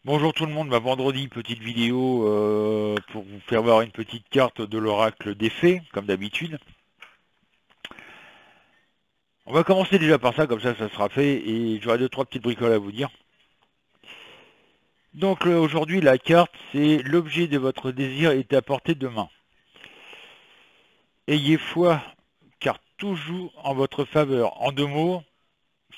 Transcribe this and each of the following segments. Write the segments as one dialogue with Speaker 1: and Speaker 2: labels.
Speaker 1: Bonjour tout le monde, vendredi, petite vidéo pour vous faire voir une petite carte de l'oracle des fées, comme d'habitude. On va commencer déjà par ça, comme ça sera fait, et j'aurai deux, trois petites bricoles à vous dire. Donc aujourd'hui, la carte, c'est l'objet de votre désir est à portée de main. Ayez foi, car toujours en votre faveur. En deux mots,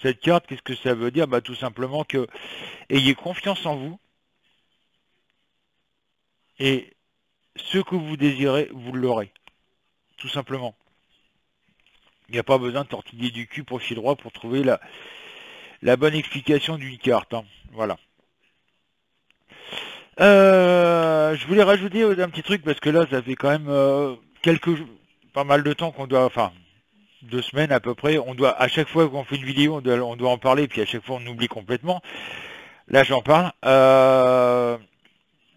Speaker 1: cette carte, qu'est-ce que ça veut dire? Bah tout simplement que ayez confiance en vous, et ce que vous désirez, vous l'aurez. Tout simplement. Il n'y a pas besoin de tortiller du cul pour chier droit pour trouver la bonne explication d'une carte. Hein. Voilà. Je voulais rajouter un petit truc parce que là, ça fait quand même pas mal de temps qu'on doit, enfin, 2 semaines à peu près, on doit, à chaque fois qu'on fait une vidéo, on doit en parler, puis à chaque fois on oublie complètement. Là, j'en parle.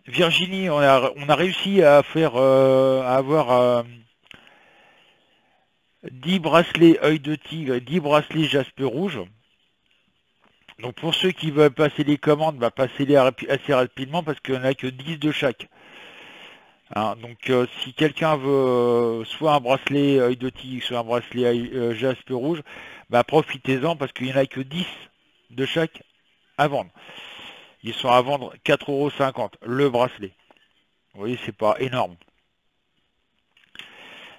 Speaker 1: Virginie, on a réussi à faire, à avoir 10 bracelets œil de tigre et 10 bracelets jaspe rouge. Donc pour ceux qui veulent passer les commandes, bah passez-les assez rapidement parce qu'il n'y en a que 10 de chaque. Hein, donc si quelqu'un veut soit un bracelet œil de tigre, soit un bracelet jaspe rouge, bah profitez-en parce qu'il n'y en a que 10 de chaque à vendre. Ils sont à vendre 4,50 € le bracelet. Vous voyez, c'est pas énorme.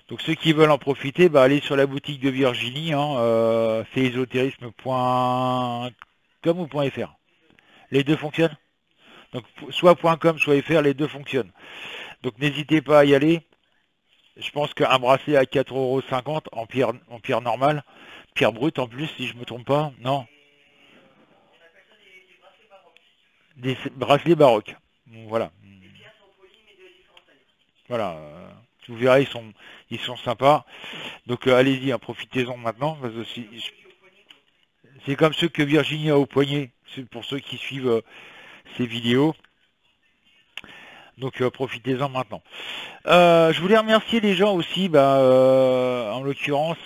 Speaker 1: Donc ceux qui veulent en profiter, bah allez sur la boutique de Virginie, hein, faisésotérisme.com ou .fr. Les deux fonctionnent. Donc soit .com, soit .fr, les deux fonctionnent. Donc n'hésitez pas à y aller. Je pense qu'un bracelet à 4,50 € en pierre normale, pierre brute en plus, si je me trompe pas, non. Des bracelets baroques. Voilà. Voilà. Vous verrez, ils sont sympas. Donc allez-y, hein, profitez-en maintenant. C'est comme ceux que Virginie a au poignet. C'est pour ceux qui suivent ces vidéos. Donc profitez-en maintenant. Je voulais remercier les gens aussi, en l'occurrence,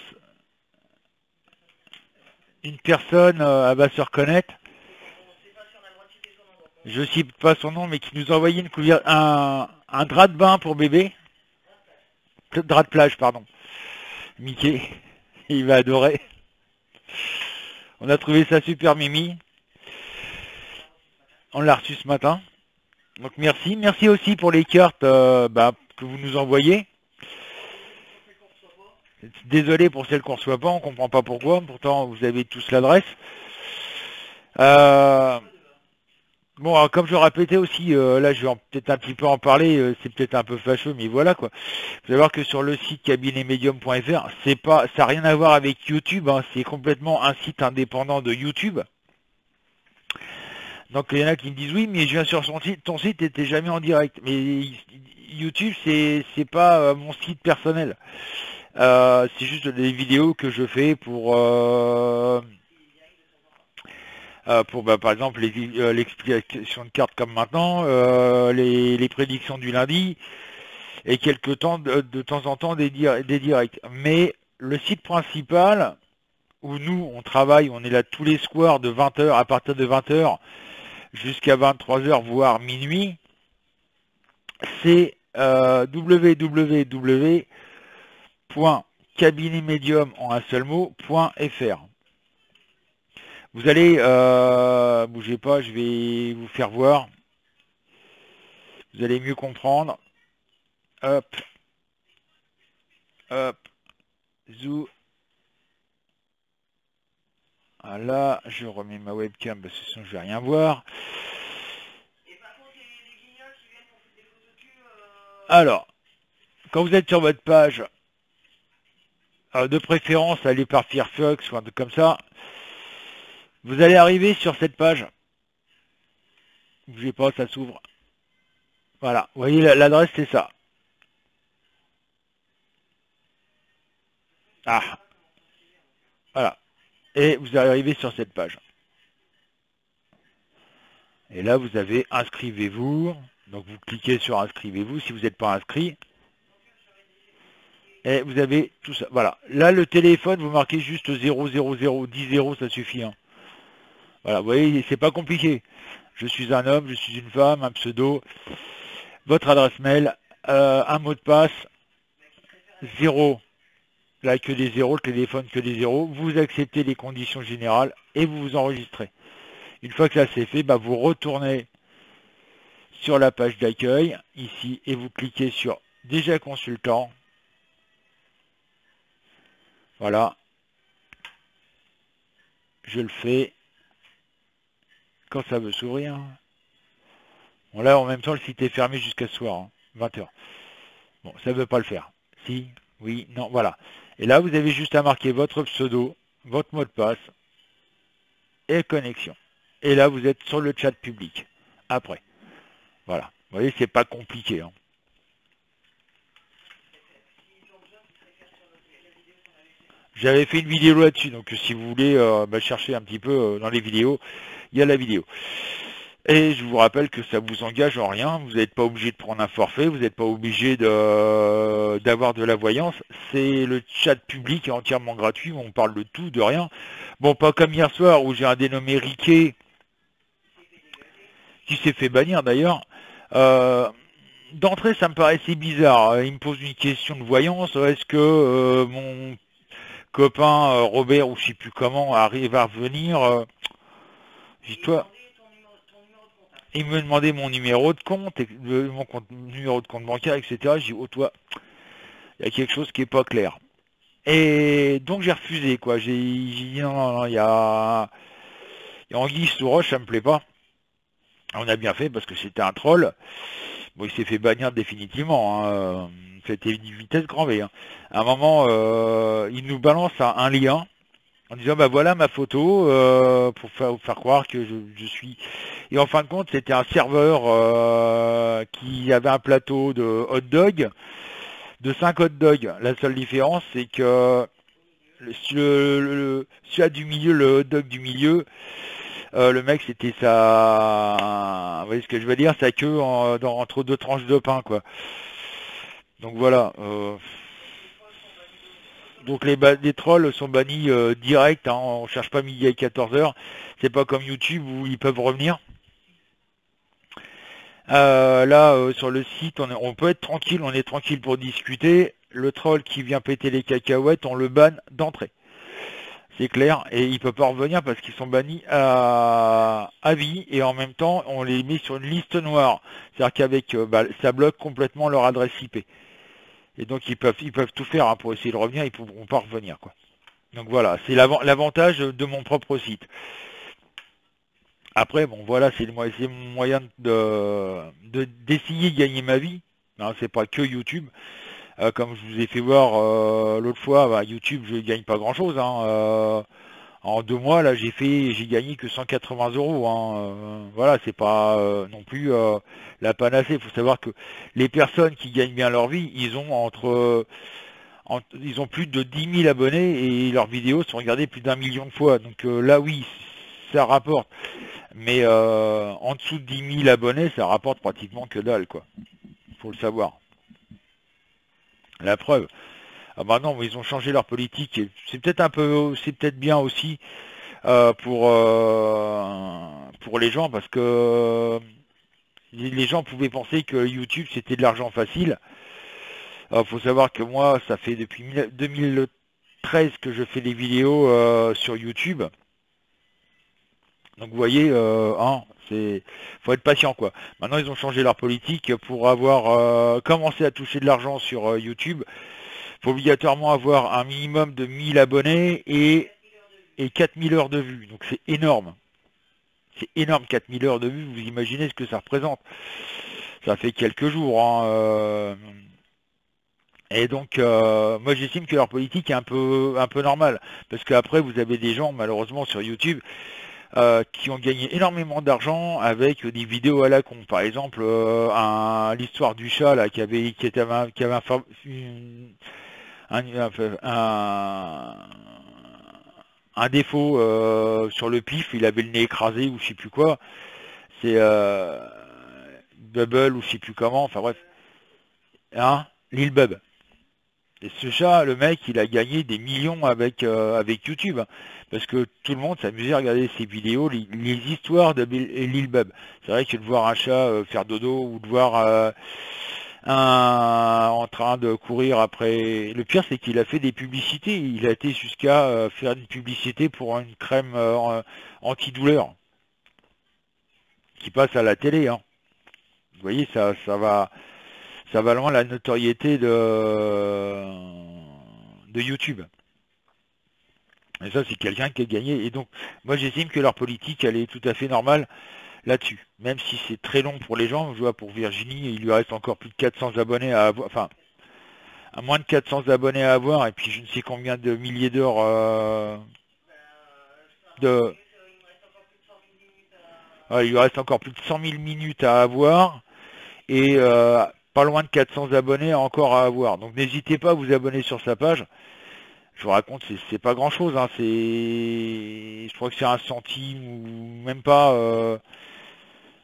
Speaker 1: une personne, elle va se reconnaître. Je cite pas son nom, mais qui nous a envoyé un drap de bain pour bébé. Drap de plage, pardon. Mickey, il va adorer. On a trouvé ça super mimi. On l'a reçu ce matin. Donc merci. Merci aussi pour les cartes que vous nous envoyez. Désolé pour celles qu'on ne reçoit pas, on ne comprend pas pourquoi. Pourtant, vous avez tous l'adresse. Bon, alors, comme je répétais aussi, là je vais peut-être un petit peu en parler, c'est peut-être un peu fâcheux, mais voilà quoi. Faut savoir que sur le site cabinetmedium.fr, ça n'a rien à voir avec YouTube, hein, c'est complètement un site indépendant de YouTube. Donc il y en a qui me disent oui, mais je viens sur ton site, t'étais jamais en direct. Mais YouTube, c'est pas mon site personnel. C'est juste des vidéos que je fais pour par exemple l'explication de cartes comme maintenant, les prédictions du lundi et quelques temps de temps en temps des directs. Mais le site principal où nous on travaille, on est là tous les soirs de 20h à partir de 20h jusqu'à 23h voire minuit, c'est www.cabinetmedium en un seul mot.fr. Vous allez, bougez pas, je vais vous faire voir. Vous allez mieux comprendre. Hop, hop, zou. Voilà, je remets ma webcam parce que sinon je vais rien voir. Alors, quand vous êtes sur votre page, de préférence, allez par Firefox ou un truc comme ça. Vous allez arriver sur cette page. Bougez pas, ça s'ouvre. Voilà, vous voyez l'adresse, c'est ça. Ah, voilà. Et vous allez arriver sur cette page. Et là, vous avez inscrivez-vous. Donc, vous cliquez sur inscrivez-vous si vous n'êtes pas inscrit. Et vous avez tout ça. Voilà. Là, le téléphone, vous marquez juste 000, 10 0, ça suffit. Hein. Voilà, vous voyez, c'est pas compliqué. Je suis un homme, je suis une femme, un pseudo, votre adresse mail, un mot de passe, 0, là que des zéros, le téléphone que des zéros, vous acceptez les conditions générales et vous vous enregistrez. Une fois que ça c'est fait, bah, vous retournez sur la page d'accueil, ici, et vous cliquez sur Déjà consultant. Voilà. Je le fais quand ça veut s'ouvrir. Bon, là, en même temps, le site est fermé jusqu'à ce soir, 20h. Bon, ça ne veut pas le faire. Si, oui, non, voilà. Et là, vous avez juste à marquer votre pseudo, votre mot de passe et connexion. Et là, vous êtes sur le chat public. Après. Voilà. Vous voyez, c'est pas compliqué. Hein. J'avais fait une vidéo là-dessus, donc si vous voulez chercher un petit peu dans les vidéos, il y a la vidéo. Et je vous rappelle que ça vous engage en rien, vous n'êtes pas obligé de prendre un forfait, vous n'êtes pas obligé d'avoir de la voyance. C'est le chat public entièrement gratuit, où on parle de tout, de rien. Bon, pas comme hier soir où j'ai un dénommé Riquet qui s'est fait bannir d'ailleurs. D'entrée, ça me paraissait bizarre. Il me pose une question de voyance. Est-ce que mon copain Robert, ou je sais plus comment, arrive à revenir dis-toi. Il me demandait mon numéro de compte, numéro de compte bancaire, etc. J'ai dit, oh toi, il y a quelque chose qui est pas clair. Et donc j'ai refusé, quoi. J'ai dit non, il y a anguille sous roche, ça me plaît pas. On a bien fait parce que c'était un troll. Bon, il s'est fait bannir définitivement. Hein. C'était une vitesse grand V. Hein. À un moment, il nous balance un lien en disant bah voilà ma photo pour faire croire que je suis. Et en fin de compte, c'était un serveur qui avait un plateau de hot dog, de 5 hot dogs. La seule différence, c'est que celui du milieu, le hot dog du milieu, le mec c'était vous voyez ce que je veux dire, sa queue entre deux tranches de pain, quoi. Donc voilà. Donc les trolls sont bannis direct, hein, on cherche pas midi à 14h, c'est pas comme YouTube où ils peuvent revenir. Là, sur le site, on peut être tranquille, on est tranquille pour discuter. Le troll qui vient péter les cacahuètes, on le banne d'entrée. C'est clair, et il peut pas revenir parce qu'ils sont bannis à vie, et en même temps, on les met sur une liste noire. C'est-à-dire qu'avec, ça bloque complètement leur adresse IP. Et donc ils peuvent tout faire hein, pour essayer de revenir, ils pourront pas revenir, quoi. Donc voilà, c'est l'avantage de mon propre site. Après, bon voilà, c'est mon moyen d'essayer de gagner ma vie. Hein, c'est pas que YouTube. Comme je vous ai fait voir l'autre fois, YouTube, je gagne pas grand-chose. Hein, en 2 mois, là, j'ai gagné que 180 euros. Hein, voilà, c'est pas non plus la panacée. Il faut savoir que les personnes qui gagnent bien leur vie, ils ont ils ont plus de 10 000 abonnés et leurs vidéos sont regardées plus d'1 million de fois. Donc là, oui, ça rapporte. Mais en dessous de 10 000 abonnés, ça rapporte pratiquement que dalle, quoi. Faut le savoir. La preuve. Ah bah non, mais ils ont changé leur politique. C'est peut-être bien aussi pour les gens parce que les gens pouvaient penser que YouTube c'était de l'argent facile. Faut savoir que moi, ça fait depuis 2013 que je fais des vidéos sur YouTube. Donc vous voyez, faut être patient, quoi. Maintenant ils ont changé leur politique pour avoir commencé à toucher de l'argent sur YouTube. Faut obligatoirement avoir un minimum de 1000 abonnés et 4000 heures de vues. Donc c'est énorme. C'est énorme, 4000 heures de vues, vous imaginez ce que ça représente. Ça fait quelques jours. Hein, Et donc, moi j'estime que leur politique est un peu normale. Parce qu'après, vous avez des gens, malheureusement, sur YouTube, qui ont gagné énormément d'argent avec des vidéos à la con. Par exemple, l'histoire du chat là, qui avait un défaut sur le pif, il avait le nez écrasé ou je sais plus quoi. C'est Bubble ou je sais plus comment, enfin bref. Hein, Lil Bub. Et ce chat, le mec, il a gagné des millions avec YouTube, hein, parce que tout le monde s'amusait à regarder ses vidéos, les histoires de Lil Bub. C'est vrai que de voir un chat faire dodo ou de voir un en train de courir après. Le pire, c'est qu'il a fait des publicités. Il a été jusqu'à faire une publicité pour une crème antidouleur qui passe à la télé, hein. Vous voyez, ça va loin la notoriété de YouTube. Et ça, c'est quelqu'un qui a gagné. Et donc, moi, j'estime que leur politique, elle est tout à fait normale là-dessus. Même si c'est très long pour les gens, je vois pour Virginie, il lui reste encore plus de 400 abonnés à avoir, enfin, à moins de 400 abonnés à avoir, et puis je ne sais combien de milliers d'heures de... Ouais, il lui reste encore plus de 100 000 minutes à avoir, et pas loin de 400 abonnés encore à avoir. Donc n'hésitez pas à vous abonner sur sa page. Je vous raconte, c'est pas grand chose, hein. Je crois que c'est un centime ou même pas.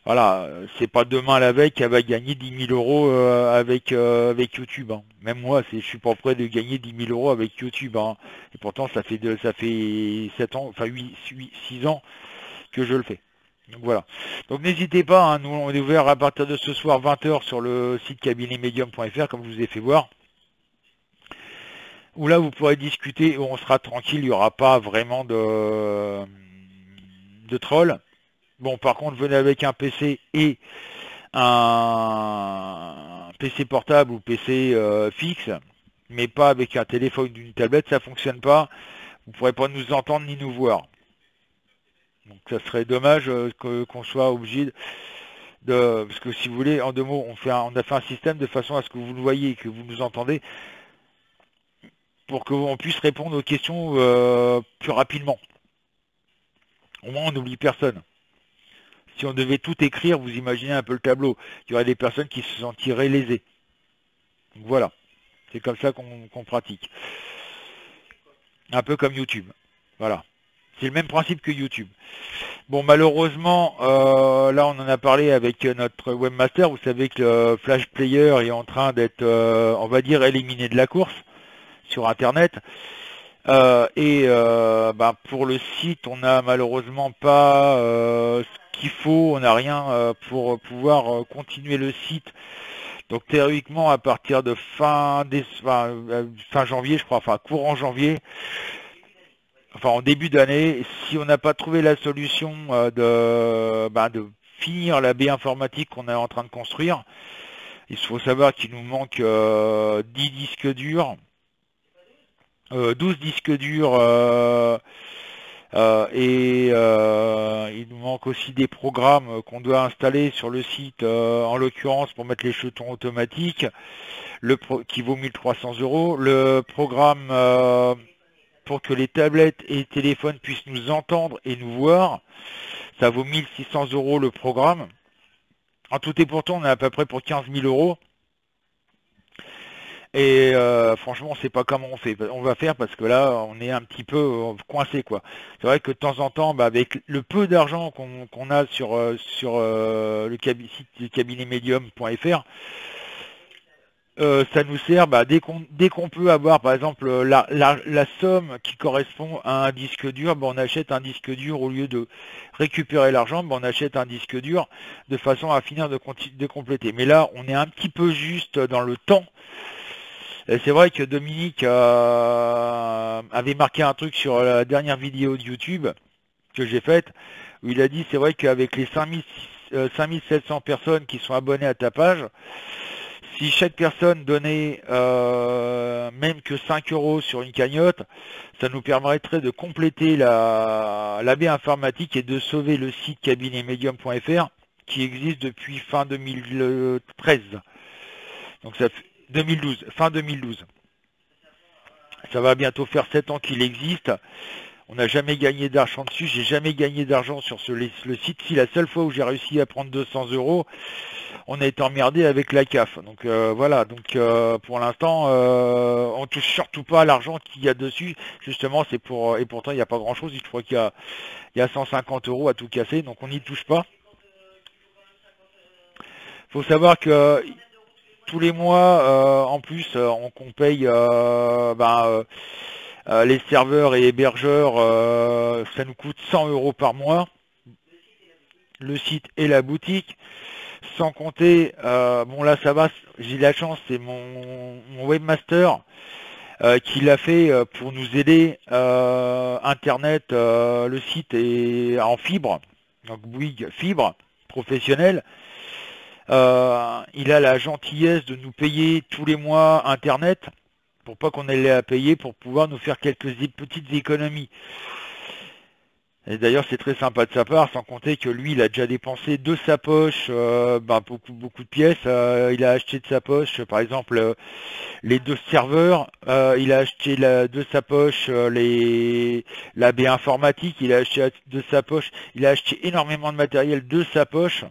Speaker 1: Voilà, c'est pas demain la veille qu'elle va gagner 10 000 euros avec YouTube, hein. Même moi, je suis pas prêt de gagner 10 000 euros avec YouTube, hein. Et pourtant, ça fait 7 ans, enfin 6 ans que je le fais. Donc voilà. Donc n'hésitez pas, hein, nous on est ouvert à partir de ce soir 20h sur le site cabinetmedium.fr, comme je vous ai fait voir, où là vous pourrez discuter, où on sera tranquille, il n'y aura pas vraiment de troll. Bon, par contre, venez avec un PC et un PC portable ou PC fixe, mais pas avec un téléphone ou une tablette, ça fonctionne pas. Vous ne pourrez pas nous entendre ni nous voir. Donc ça serait dommage qu'on soit obligé parce que si vous voulez, en deux mots, on a fait un système de façon à ce que vous nous voyez et que vous nous entendez, pour qu'on puisse répondre aux questions plus rapidement. Au moins, on n'oublie personne. Si on devait tout écrire, vous imaginez un peu le tableau. Il y aurait des personnes qui se sentiraient lésées. Donc voilà, c'est comme ça qu'on pratique. Un peu comme YouTube. Voilà. C'est le même principe que YouTube. Bon, malheureusement, là on en a parlé avec notre webmaster. Vous savez que le Flash Player est en train d'être, on va dire, éliminé de la course sur Internet. Pour le site, on n'a malheureusement pas ce qu'il faut, on n'a rien pour pouvoir continuer le site. Donc théoriquement, à partir de fin janvier, je crois, enfin courant janvier, enfin en début d'année, si on n'a pas trouvé la solution de finir la baie informatique qu'on est en train de construire, il faut savoir qu'il nous manque 10 disques durs. 12 disques durs il nous manque aussi des programmes qu'on doit installer sur le site, en l'occurrence pour mettre les jetons automatiques, qui vaut 1300 €. Le programme pour que les tablettes et les téléphones puissent nous entendre et nous voir, ça vaut 1600 € le programme. En tout et pour tout, on est à peu près pour 15 000 €. Et franchement, on ne sait pas comment on va faire parce que là, on est un petit peu coincé, quoi. C'est vrai que de temps en temps, avec le peu d'argent qu'on a sur le site cabinetmedium.fr, ça nous sert, dès qu'on peut avoir, par exemple, la somme qui correspond à un disque dur, on achète un disque dur au lieu de récupérer l'argent, on achète un disque dur de façon à finir de compléter. Mais là, on est un petit peu juste dans le temps. C'est vrai que Dominique avait marqué un truc sur la dernière vidéo de YouTube que j'ai faite, où il a dit, c'est vrai qu'avec les 5700 personnes qui sont abonnées à ta page, si chaque personne donnait même que 5 € sur une cagnotte, ça nous permettrait de compléter la baie informatique et de sauver le site cabinetmedium.fr qui existe depuis fin 2013. Donc ça fait 2012, fin 2012. Ça va bientôt faire 7 ans qu'il existe. On n'a jamais gagné d'argent dessus. J'ai jamais gagné d'argent sur le site. Si la seule fois où j'ai réussi à prendre 200 €, on a été emmerdé avec la CAF. Donc voilà. Donc pour l'instant, on touche surtout pas à l'argent qu'il y a dessus. Justement, c'est pour et pourtant il n'y a pas grand chose. Je crois qu'il y a 150 € à tout casser. Donc on n'y touche pas. Faut savoir que tous les mois, en plus, qu'on paye les serveurs et hébergeurs, ça nous coûte 100 € par mois, le site et la boutique. Sans compter, bon là ça va, j'ai la chance, c'est mon webmaster qui l'a fait pour nous aider. Internet, le site est en fibre, donc Bouygues fibre professionnelle. Il a la gentillesse de nous payer tous les mois Internet pour pas qu'on ait à payer, pour pouvoir nous faire quelques petites économies. Et d'ailleurs c'est très sympa de sa part, sans compter que lui il a déjà dépensé de sa poche beaucoup de pièces. Il a acheté de sa poche par exemple les 2 serveurs, il a acheté de sa poche la baie informatique, il a acheté de sa poche, il a acheté énormément de matériel de sa poche.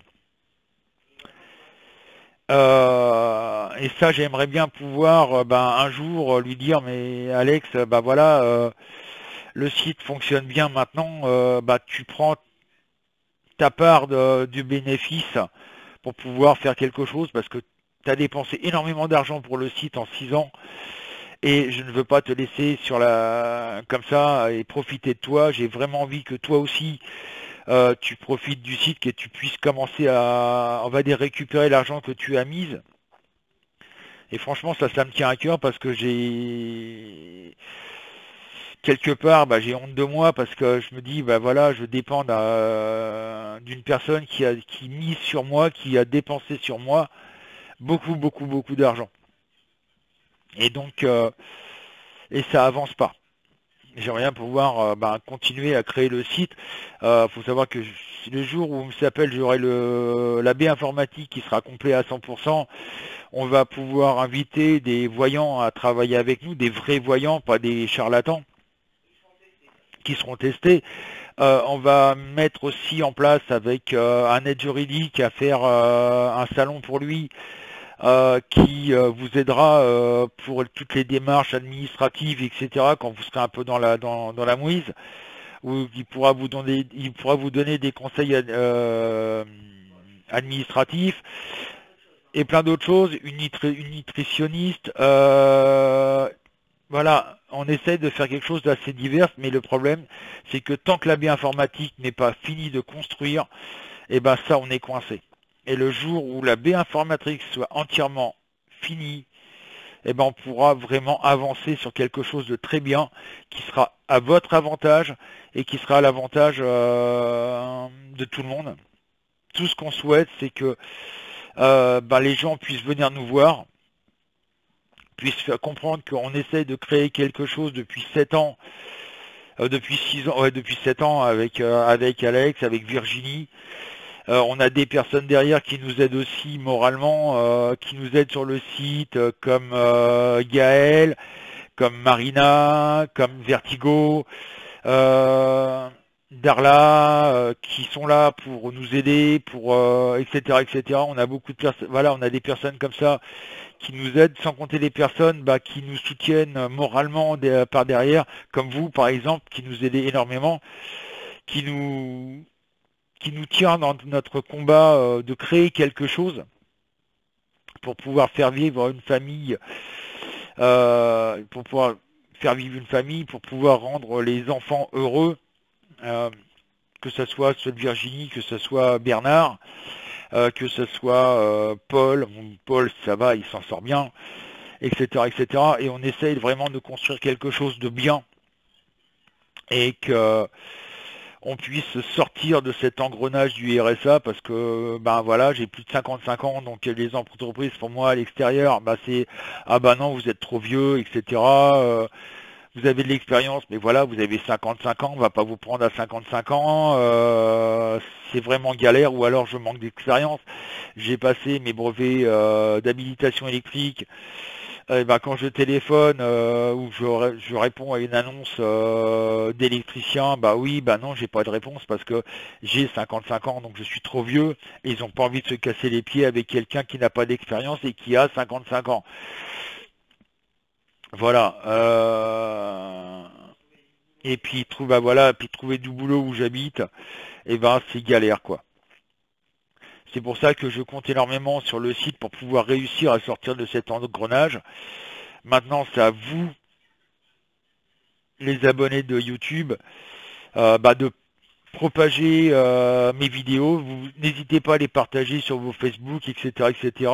Speaker 1: Et ça j'aimerais bien pouvoir un jour lui dire, mais Alex, voilà, le site fonctionne bien maintenant, tu prends ta part du bénéfice pour pouvoir faire quelque chose, parce que tu as dépensé énormément d'argent pour le site en 6 ans, et je ne veux pas te laisser comme ça et profiter de toi. J'ai vraiment envie que toi aussi tu profites du site, que tu puisses commencer à, on va dire, récupérer l'argent que tu as mis. Et franchement ça me tient à cœur, parce que quelque part, j'ai honte de moi, parce que je me dis, voilà, je dépends d'une personne qui mise sur moi, qui a dépensé sur moi beaucoup d'argent. Et donc, et ça avance pas. J'aimerais bien pouvoir continuer à créer le site. Faut savoir que le jour où on s'appelle, j'aurai la baie informatique qui sera complet à 100%. On va pouvoir inviter des voyants à travailler avec nous, des vrais voyants, pas des charlatans, qui seront testés. On va mettre aussi en place avec un aide juridique à faire un salon pour lui, qui vous aidera pour toutes les démarches administratives, etc., quand vous serez un peu dans la mouise, où il pourra vous donner des conseils administratifs et plein d'autres choses, une nutritionniste. Voilà, on essaie de faire quelque chose d'assez divers, mais le problème, c'est que tant que la baie informatique n'est pas fini de construire, ça, on est coincé. Et le jour où la baie informatique soit entièrement finie, on pourra vraiment avancer sur quelque chose de très bien, qui sera à votre avantage et qui sera à l'avantage de tout le monde. Tout ce qu'on souhaite, c'est que les gens puissent venir nous voir, puissent comprendre qu'on essaie de créer quelque chose depuis 7 ans, depuis 6 ans, ouais, depuis 7 ans avec Alex, avec Virginie. On a des personnes derrière qui nous aident aussi moralement, qui nous aident sur le site, comme Gaël, comme Marina, comme Vertigo, Darla, qui sont là pour nous aider, etc., etc. On a beaucoup de personnes, voilà, on a des personnes comme ça qui nous aident, sans compter les personnes qui nous soutiennent moralement par derrière, comme vous par exemple, qui nous aidez énormément, qui nous tient dans notre combat de créer quelque chose pour pouvoir faire vivre une famille, pour pouvoir rendre les enfants heureux, que ce soit Virginie, que ce soit Bernard, que ce soit Paul. Paul, ça va, il s'en sort bien, etc., etc. Et on essaye vraiment de construire quelque chose de bien, et que on puisse sortir de cet engrenage du RSA, parce que voilà, j'ai plus de 55 ans, donc les entreprises pour moi à l'extérieur, c'est non, vous êtes trop vieux, etc. Vous avez de l'expérience, mais voilà, vous avez 55 ans, on va pas vous prendre à 55 ans, c'est vraiment galère, ou alors je manque d'expérience. J'ai passé mes brevets d'habilitation électrique. Quand je téléphone ou je réponds à une annonce d'électricien, oui, non, j'ai pas de réponse, parce que j'ai 55 ans, donc je suis trop vieux, et ils n'ont pas envie de se casser les pieds avec quelqu'un qui n'a pas d'expérience et qui a 55 ans. Voilà. Et puis trouver du boulot où j'habite, c'est galère, quoi. C'est pour ça que je compte énormément sur le site pour pouvoir réussir à sortir de cet engrenage. Maintenant, c'est à vous, les abonnés de YouTube, de propager mes vidéos. Vous n'hésitez pas à les partager sur vos Facebook, etc., etc.,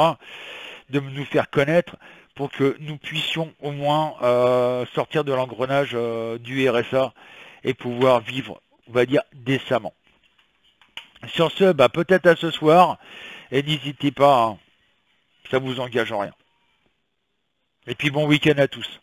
Speaker 1: de nous faire connaître pour que nous puissions au moins sortir de l'engrenage du RSA et pouvoir vivre, on va dire, décemment. Sur ce, peut-être à ce soir, et n'hésitez pas, hein, ça vous engage en rien. Et puis bon week-end à tous.